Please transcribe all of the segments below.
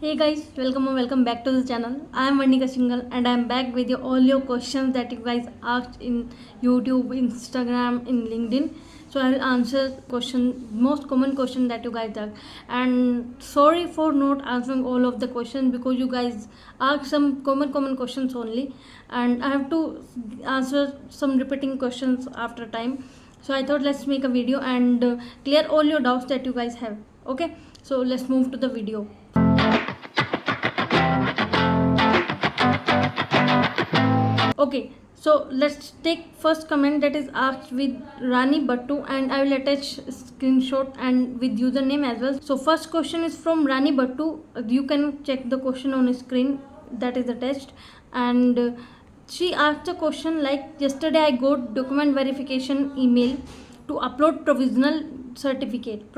Hey guys, welcome or welcome back to the channel. I am Varnika Singhal and I am back with all your questions that you guys asked in YouTube, Instagram, in LinkedIn. So I will answer most common question that you guys asked. And sorry for not answering all of the questions because you guys asked some common questions only, and I have to answer some repeating questions after time. So I thought let's make a video and clear all your doubts that you guys have. Okay, so let's move to the video. Okay, so let's take first comment that is asked with Rani Bhattu, and I will attach screenshot and with username as well. So first question is from Rani Bhattu. You can check the question on screen that is attached, and she asked a question like, yesterday I got document verification email to upload provisional certificate.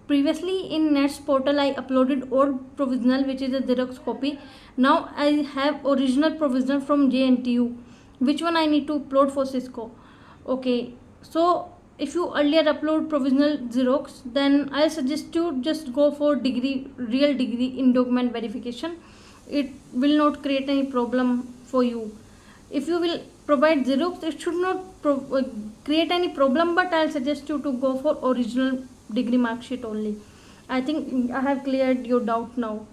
Previously in Nets portal I uploaded old provisional, which is a Xerox copy. Now I have original provisional from JNTU. Which one I need to upload for Cisco? Okay, so if you earlier upload provisional Xerox, then I suggest you just go for real degree in document verification. It will not create any problem for you. If you will provide Xerox, it should not create any problem, but I'll suggest you to go for original degree mark sheet only. I think I have cleared your doubt now.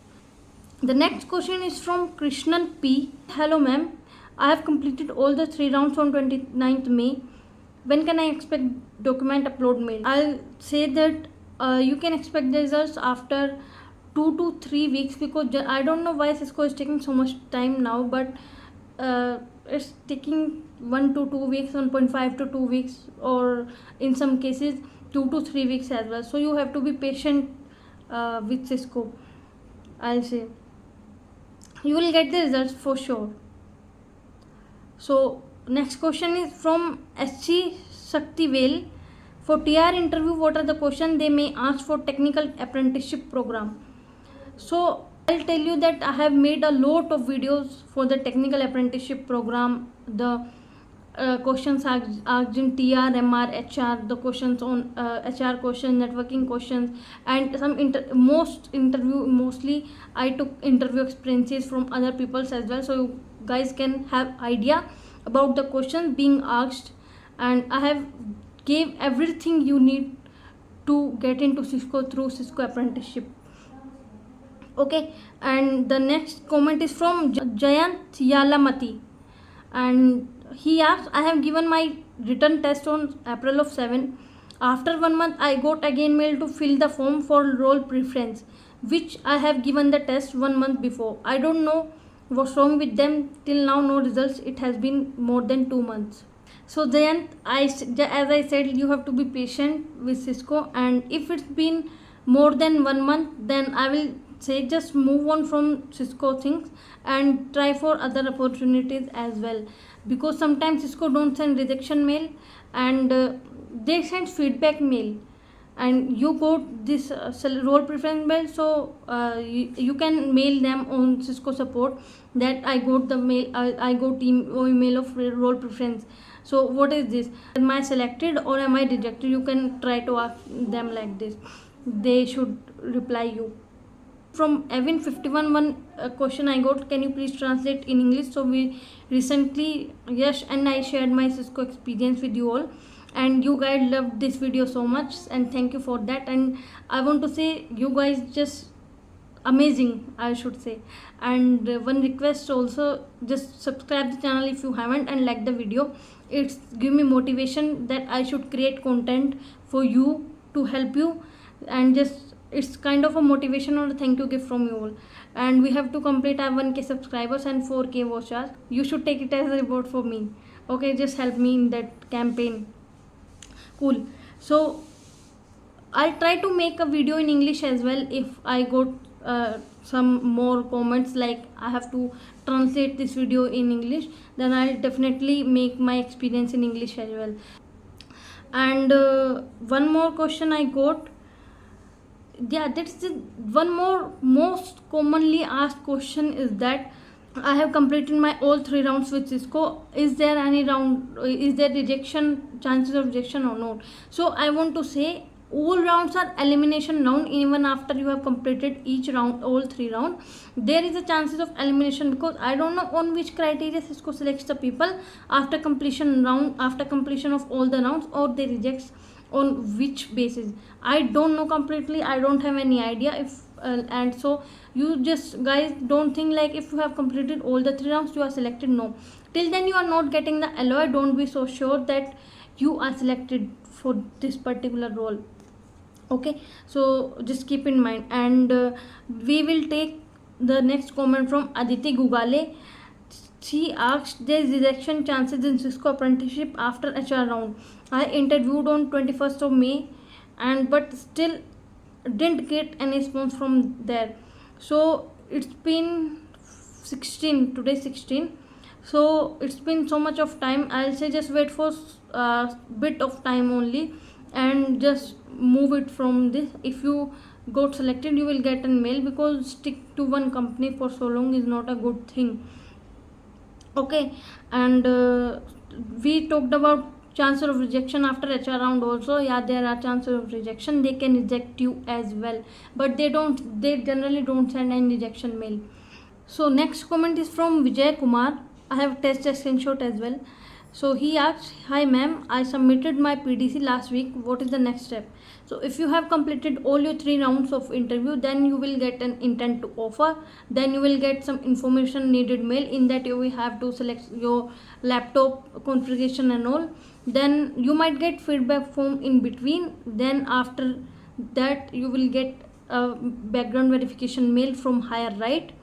The next question is from Krishnan P. Hello ma'am, I have completed all the 3 rounds on 29th May. When can I expect document upload mail? I'll say that you can expect the results after 2 to 3 weeks, because I don't know why Cisco is taking so much time now, but it's taking 1 to 2 weeks, 1.5 to 2 weeks, or in some cases 2 to 3 weeks as well. So you have to be patient with Cisco. I'll say you will get the results for sure. So next question is from SC Shaktivel. For TR interview, what are the questions they may ask for technical apprenticeship program? So I'll tell you that I have made a lot of videos for the technical apprenticeship program. The questions asked in TR, MR, HR, the questions on HR questions, networking questions, and some mostly I took interview experiences from other people's as well, so you guys can have idea about the questions being asked, and I have gave everything you need to get into Cisco through Cisco apprenticeship. Okay, and the next comment is from Jayant Yalamati, and he asked, I have given my written test on April of 7. After 1 month I got again mail to fill the form for role preference, which I have given the test 1 month before. I don't know what's wrong with them. Till now no results. It has been more than 2 months. So then as I said, you have to be patient with Cisco, and if it's been more than 1 month, then I will say just move on from Cisco things and try for other opportunities as well, because sometimes Cisco don't send rejection mail, and they send feedback mail, and you got this role preference mail. So you can mail them on Cisco support that I got the mail, I got email of role preference. So what is this? Am I selected or am I rejected? You can try to ask them like this. They should reply you. From Evan 51, one question I got, can you please translate in English? So we recently, yes, and I shared my Cisco experience with you all, and you guys loved this video so much, and thank you for that. And I want to say you guys just amazing, I should say. And one request also, just subscribe the channel if you haven't, and like the video. It's give me motivation that I should create content for you to help you, and just it's kind of a motivation or a thank you gift from you all. And we have to complete our 1k subscribers and 4k watch hours. You should take it as a reward for me. Okay, just help me in that campaign. Cool. So I'll try to make a video in English as well if I got some more comments like I have to translate this video in English, then I'll definitely make my experience in English as well. And one more question I got, yeah, that's the one more most commonly asked question is that I have completed my all 3 rounds with Cisco. Is there any round, is there rejection, chances of rejection or not? So I want to say all rounds are elimination round. Even after you have completed each round, all 3 rounds, there is a chances of elimination, because I don't know on which criteria Cisco selects the people after completion of all the rounds, or they rejects on which basis. I don't know completely, I don't have any idea if and so you just guys don't think like if you have completed all the 3 rounds you are selected. No, till then you are not getting the LOI. Don't be so sure that you are selected for this particular role. Okay, so just keep in mind. And we will take the next comment from Aditi Gugale. She asked, there is rejection chances in Cisco apprenticeship after HR round. I interviewed on 21st of May and but still didn't get any response from there. So it's been 16, today 16, so it's been so much of time. I'll say just wait for bit of time only and just move it from this. If you got selected you will get a mail, because stick to one company for so long is not a good thing. Okay, and we talked about chances of rejection after HR round also. Yeah, there are chances of rejection. They can reject you as well, but they generally don't send any rejection mail. So next comment is from Vijay Kumar. I have tested a screenshot as well. So he asked, "Hi ma'am, I submitted my PDC last week. What is the next step?" So if you have completed all your 3 rounds of interview, then you will get an intent to offer. Then you will get some information needed mail. In that you will have to select your laptop configuration and all. Then you might get feedback form in between. Then after that you will get a background verification mail from Higher Right,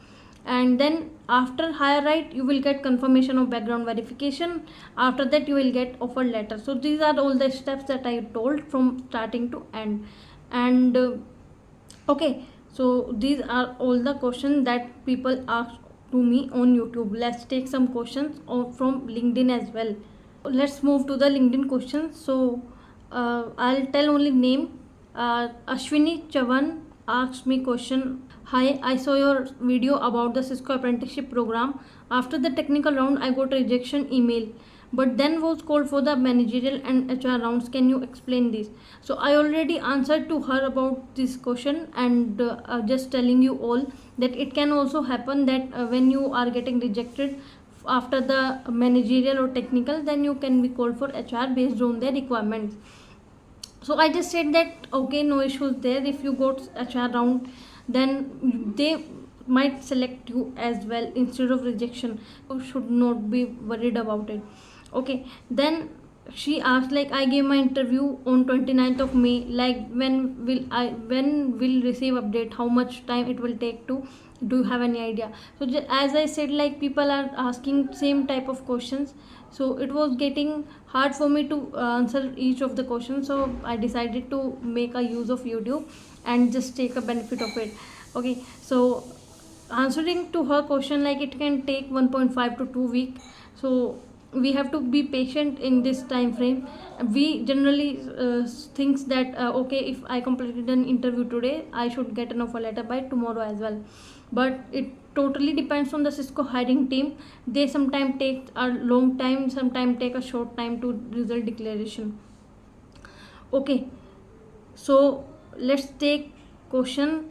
and then after Higher Right you will get confirmation of background verification. After that you will get offer letter. So these are all the steps that I told from starting to end. And okay, so these are all the questions that people ask to me on YouTube. Let's take some questions from LinkedIn as well. Let's move to the LinkedIn questions. So I'll tell only name. Ashwini Chavan asked me question. Hi, I saw your video about the Cisco apprenticeship program. After the technical round, I got a rejection email, but then was called for the managerial and HR rounds. Can you explain this? So I already answered to her about this question, and just telling you all that it can also happen that when you are getting rejected after the managerial or technical, then you can be called for HR based on their requirements. So I just said that okay, no issues there. If you got HR round, then they might select you as well instead of rejection. You should not be worried about it. Okay, then she asked like I gave my interview on 29th of May, like when will receive update, how much time it will take to, do you have any idea? So as I said, like people are asking same type of questions, so it was getting hard for me to answer each of the questions. So I decided to make a use of YouTube and just take a benefit of it. Okay, so answering to her question, like it can take 1.5 to 2 week. So we have to be patient in this time frame. We generally thinks that okay, if I completed an interview today, I should get an offer letter by tomorrow as well, but it totally depends on the Cisco hiring team. They sometimes take a long time, sometimes take a short time to result declaration. Okay, so let's take question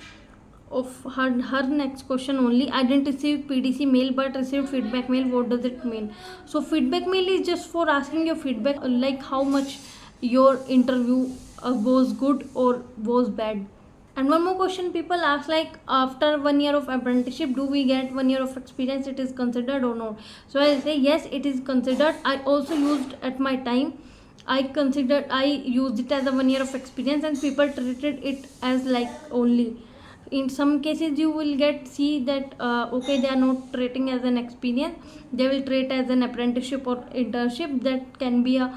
of her next question only. I didn't receive PDC mail but received feedback mail. What does it mean? So feedback mail is just for asking your feedback, like how much your interview was good or was bad. And one more question people ask, like after 1 year of apprenticeship, do we get 1 year of experience? It is considered or not? So I say yes, it is considered. I also used at my time. I used it as a 1 year of experience, and people treated it as like only. In some cases you will get see that okay, they are not treating as an experience, they will treat as an apprenticeship or internship. That can be a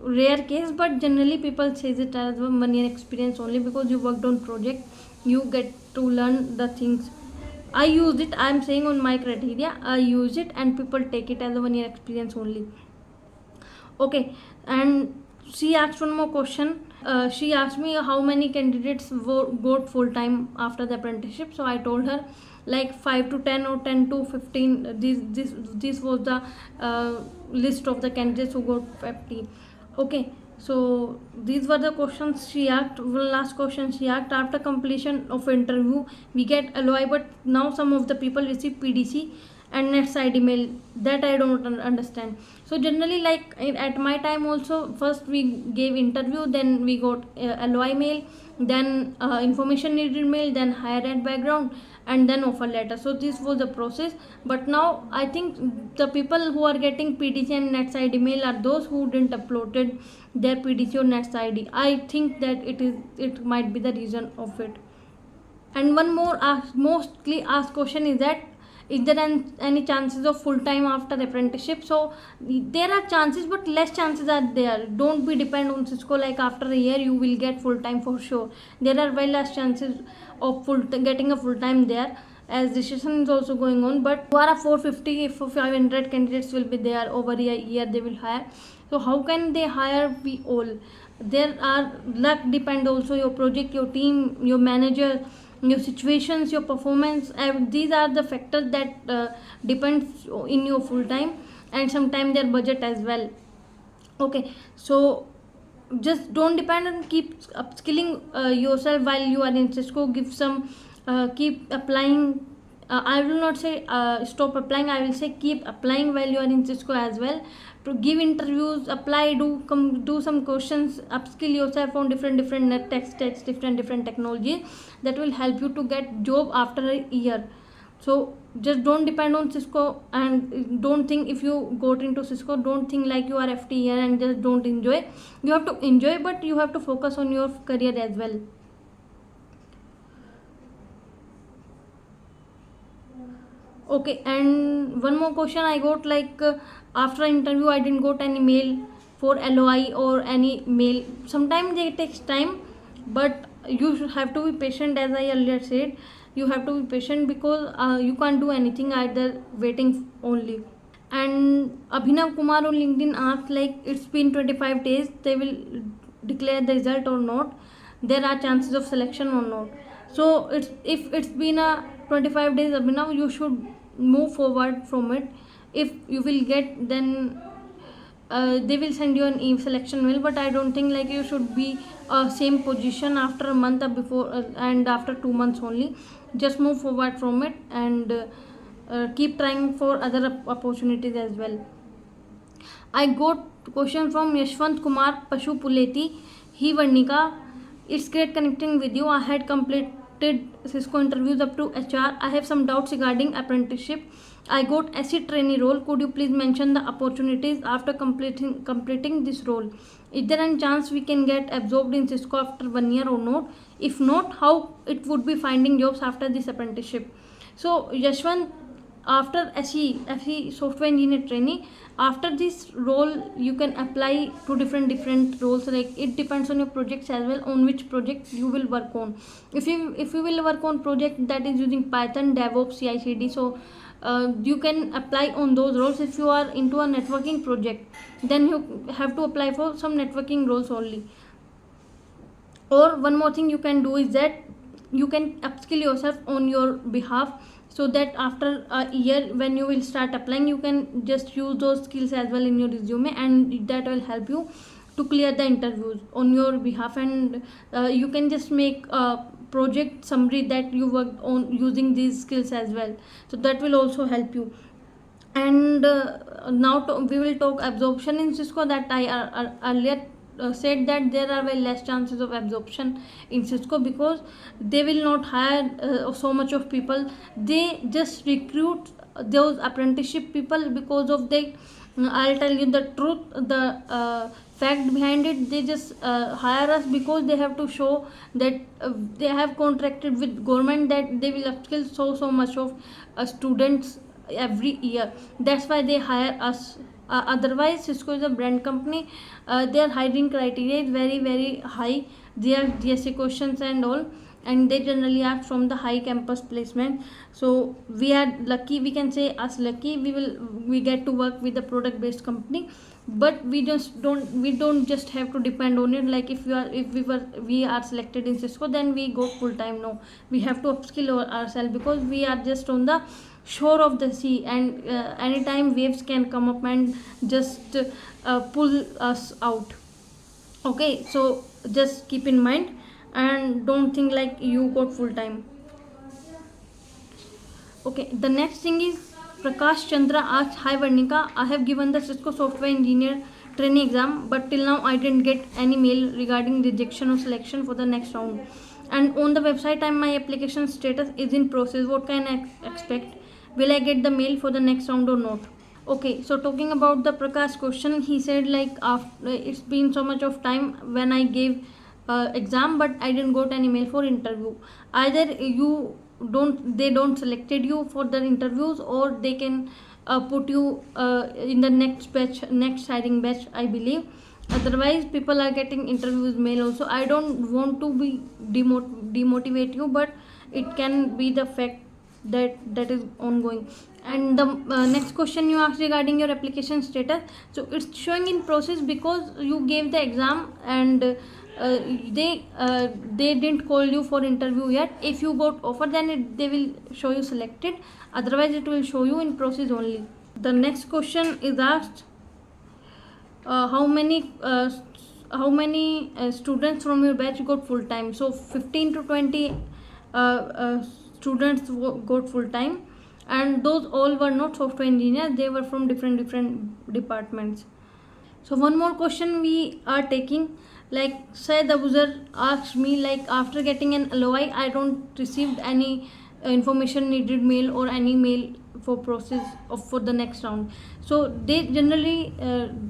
rare case, but generally people says it as a 1 year experience only, because you worked on project, you get to learn the things. I used it, I am saying on my criteria, I use it and people take it as a 1 year experience only. Okay, and she asked one more question. She asked me how many candidates got full time after the apprenticeship. So I told her like 5 to 10 or 10 to 15. This was the list of the candidates who got 50. Okay, So these were the questions she asked. One last question she asked: after completion of interview, we get LOI, but now some of the people receive PDC and net side email. That I don't understand. So generally, like at my time also, first we gave interview, then we got LOI mail, then information needed mail, then higher ed background, and then offer letter. So this was the process. But now I think the people who are getting PDC and net side email are those who didn't uploaded their PDC or net ID. I think that it might be the reason of it. And one more mostly asked question is that, is there any chances of full time after apprenticeship? So there are chances, but less chances are there. Don't be depend on Cisco like after a year you will get full time for sure. There are very less chances of getting a full time there, as decision is also going on. But who are 450 if 500 candidates will be there over a year they will hire. So how can they hire we all? There are luck depend also, your project, your team, your manager, your situations, your performance. These are the factors that depends in your full time, and sometimes their budget as well. Okay, so just don't depend on, keep upskilling yourself while you are in Cisco. Give some keep applying. I will not say stop applying, I will say keep applying while you are in Cisco as well. To give interviews, apply, do some questions, upskill yourself on different net tech stacks, different technology that will help you to get job after a year. So just don't depend on Cisco, and don't think if you got into Cisco, don't think like you are FT here and just don't enjoy. You have to enjoy, but you have to focus on your career as well. Okay, and one more question I got, like after interview I didn't got any mail for LOI or any mail. Sometimes it takes time, but you should have to be patient. As I earlier said, you have to be patient because you can't do anything either waiting only. And Abhinav Kumar on LinkedIn asked, like it's been 25 days, they will declare the result or not? There are chances of selection or not? So it's, if it's been a 25 days, Abhinav, you should move forward from it. If you will get, then they will send you an selection mail, but I don't think like you should be same position after a month or before and after 2 months only. Just move forward from it, and keep trying for other opportunities as well. I got question from Yashwant Kumar Pashupuleti. He Varnika. It's great connecting with you. I had completed Cisco interviews up to HR. I have some doubts regarding apprenticeship. I got SE trainee role. Could you please mention the opportunities after completing this role? Is there any chance we can get absorbed in Cisco after 1 year or not? If not, how it would be finding jobs after this apprenticeship? So Yashwant, after SE software engineer trainee, after this role you can apply to different roles. Like it depends on your projects as well, on which project you will work on. If you will work on project that is using Python, DevOps, CI/CD, so you can apply on those roles. If you are into a networking project, then you have to apply for some networking roles only. Or one more thing you can do is that you can upskill yourself on your behalf, so that after a year when you will start applying, you can just use those skills as well in your resume, and that will help you to clear the interviews on your behalf. And you can just make a project summary that you worked on using these skills as well, so that will also help you. And now we will talk absorption in Cisco, that I earlier said that there are very less chances of absorption in Cisco, because they will not hire so much of people. They just recruit those apprenticeship people because of the I'll tell you the truth, the fact behind it. They just hire us because they have to show that they have contracted with government that they will upskill so much of students every year. That's why they hire us. Otherwise Cisco is a brand company. Their hiring criteria is very high. Their GSC questions and all, and they generally ask from the high campus placement. So we are lucky, we can say us lucky, we get to work with a product based company. But we don't just have to depend on it. Like if we are selected in Cisco, then we go full time. No, we have to upskill ourselves, because we are just on the shore of the sea, and anytime waves can come up and just pull us out. Okay, so just keep in mind and don't think like you got full time. Okay, the next thing is Prakash Chandra asks, Hi Varnika, I have given the Cisco software engineer training exam, but till now I didn't get any mail regarding rejection or selection for the next round. And on the website, my application status is in process. What can I expect? Will I get the mail for the next round or not? Okay, so talking about the Prakash question, he said like after it's been so much of time when I gave exam, but I didn't got any mail for interview. Either you don't selected you for the interviews, or they can put you in the next batch, next hiring batch, I believe. Otherwise, people are getting interviews mail also. I don't want to be demotivate you, but it can be the fact that is ongoing. And the next question you asked regarding your application status, so it's showing in process because you gave the exam, and they didn't call you for interview yet. If you got offer, then they will show you selected, otherwise it will show you in process only. The next question is asked, how many students from your batch got full time? So 15 to 20 students got full time, and those all were not software engineers, they were from different departments. So one more question we are taking, like Syed Abuzar asked me, like after getting an LOI, I don't received any information needed mail or any mail for process of for the next round. So they generally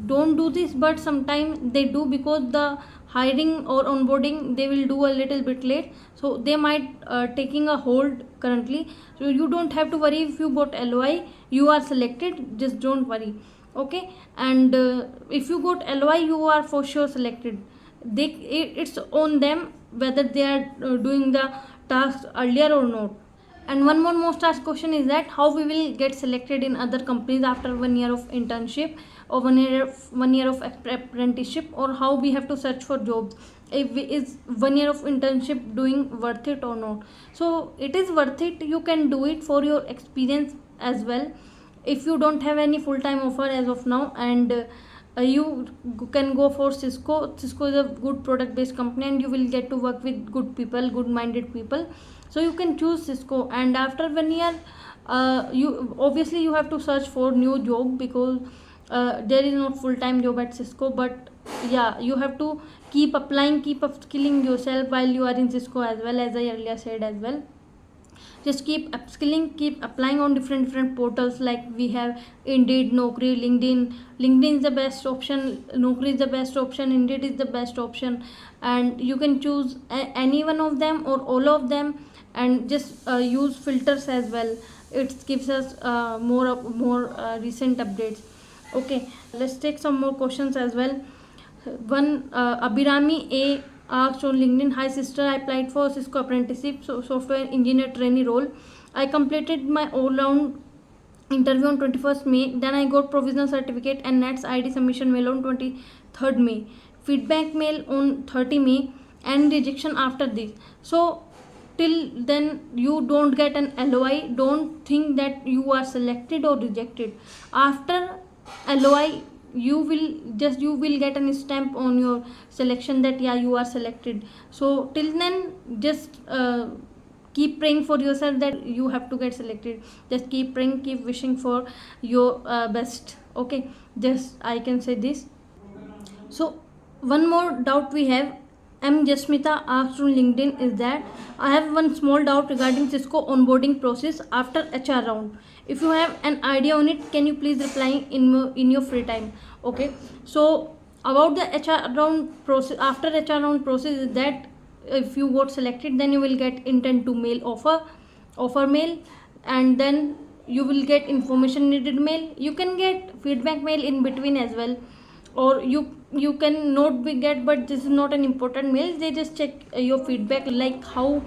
don't do this, but sometimes they do, because the hiring or onboarding they will do a little bit late, so they might taking a hold currently. So you don't have to worry if you got LOI, you are selected, just don't worry. Okay, and if you got LOI, you are for sure selected. It's on them whether they are doing the task earlier or not. And one more most asked question is that how we will get selected in other companies after 1 year of internship, or 1 year of apprenticeship, or how we have to search for jobs. Is 1 year of internship doing worth it or not? So it is worth it. You can do it for your experience as well. If you don't have any full time offer as of now, and you can go for Cisco. Cisco is a good product based company, and you will get to work with good people, good minded people. So you can choose Cisco, and after 1 year you obviously you have to search for new job, because there is no full time job at Cisco. But yeah, you have to keep applying, keep upskilling yourself while you are in Cisco, as well as I earlier said as well. Just keep upskilling, keep applying on different portals, like we have Indeed, Naukri, LinkedIn is the best option, Naukri is the best option, Indeed is the best option, and you can choose any one of them or all of them, and just use filters as well. It gives us more recent updates. Okay, let's take some more questions as well. One, Abhirami A asked on LinkedIn, Hi sister, I applied for Cisco apprenticeship, so software engineer trainee role. I completed my all round interview on 21st May. Then I got provisional certificate and NETS ID submission mail on 23rd May. Feedback mail on 30 May, and rejection after this. So till then you don't get an LOI. Don't think that you are selected or rejected. After LOI, you will get a stamp on your selection that yeah, you are selected. So till then, just keep praying for yourself that you have to get selected. Just keep praying, keep wishing for your best. Okay, just I can say this. So one more doubt we have, M. Jasmita asked on LinkedIn, is that I have one small doubt regarding Cisco onboarding process after HR round. If you have an idea on it, can you please reply in your free time? Okay, so about the HR round process, after HR round process is that if you got selected, then you will get intent to mail offer mail, and then you will get information needed mail. You can get feedback mail in between as well, or you can not be get, but this is not an important mail. They just check your feedback, like how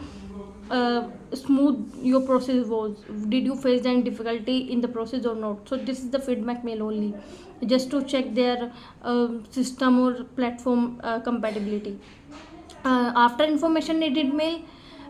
smooth your process was, did you face any difficulty in the process or not. So this is the feedback mail only, just to check their system or platform compatibility. After information needed mail,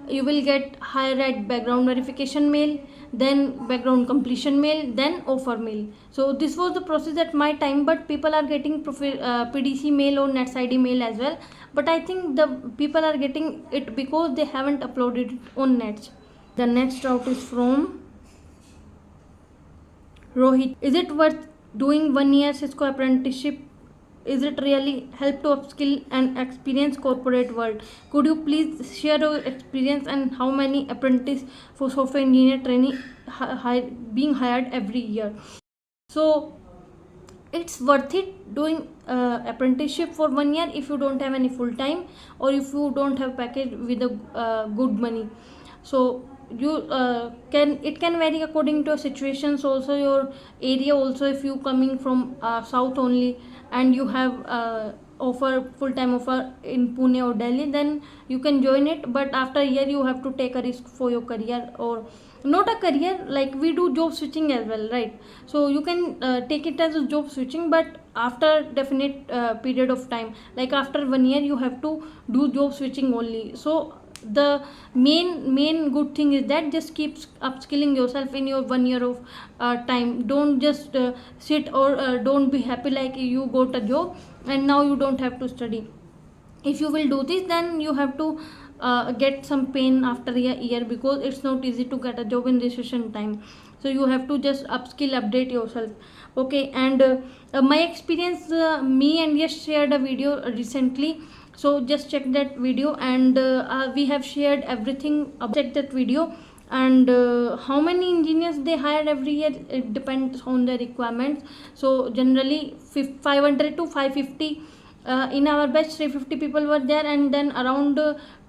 you will get higher at background verification mail, then background completion mail, then offer mail. So this was the process at my time, but people are getting PDC mail or Nets ID mail as well. But I think the people are getting it because they haven't uploaded it on Nets. The next route is from Rohit. Is it worth doing 1 year Cisco apprenticeship? Is it really help to upskill and experience corporate world? Could you please share your experience and how many apprentice for software engineer training being hired every year? So it's worth it doing apprenticeship for 1 year if you don't have any full time or if you don't have package with a good money. So you can vary according to your situations, also your area, also if you coming from south only and you have offer full time offer in Pune or Delhi, then you can join it. But after a year you have to take a risk for your career, or not a career, like we do job switching as well, right? So you can take it as a job switching, but after definite period of time, like after 1 year you have to do job switching only. So the main good thing is that just keep upskilling yourself in your 1 year of time. Don't just sit or don't be happy like you got a job and now you don't have to study. If you will do this, then you have to get some pain after a year, because it's not easy to get a job in recession time. So you have to just upskill, update yourself. Okay, and my experience, me and Yash shared a video recently, so just check that video, and we have shared everything. Check that video. And how many engineers they hire every year, it depends on the requirements. So generally 500 to 550. In our batch 350 people were there, and then around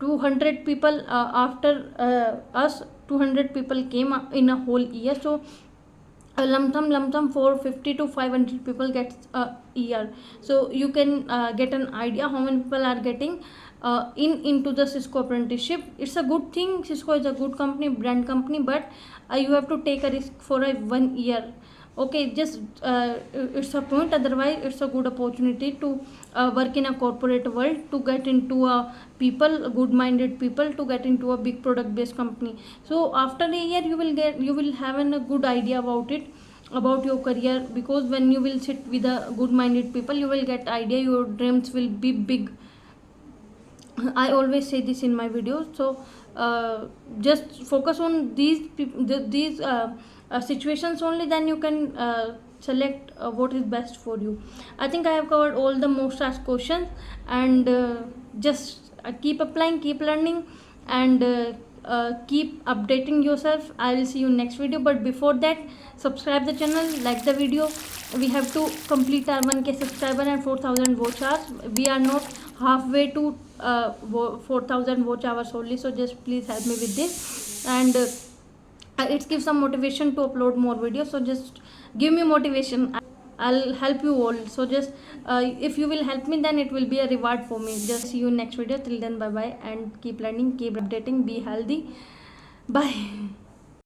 200 people after us, 200 people came in a whole year. So lump sum 450 to 500 people gets a year. So you can get an idea how many people are getting into the Cisco apprenticeship. It's a good thing. Cisco is a good company, brand company, but you have to take a risk for a 1 year. Okay, just it's a point, otherwise it's a good opportunity to work in a corporate world, to get into a people, good minded people, to get into a big product based company. So after a year you will have a good idea about it, about your career, because when you will sit with a good minded people, you will get idea, your dreams will be big. I always say this in my videos. So just focus on these situations only, then you can select what is best for you. I think I have covered all the most asked questions, and just keep applying, keep learning, and keep updating yourself. I will see you next video, but before that, subscribe the channel, like the video. We have to complete our 1K subscriber and 4000 watch hours. We are not halfway to 4000 watch hours only, so just please help me with this. And it gives some motivation to upload more videos, so just give me motivation. I'll help you all. So just if you will help me, then it will be a reward for me. Just see you next video. Till then, bye bye, and keep learning, keep updating, be healthy. Bye.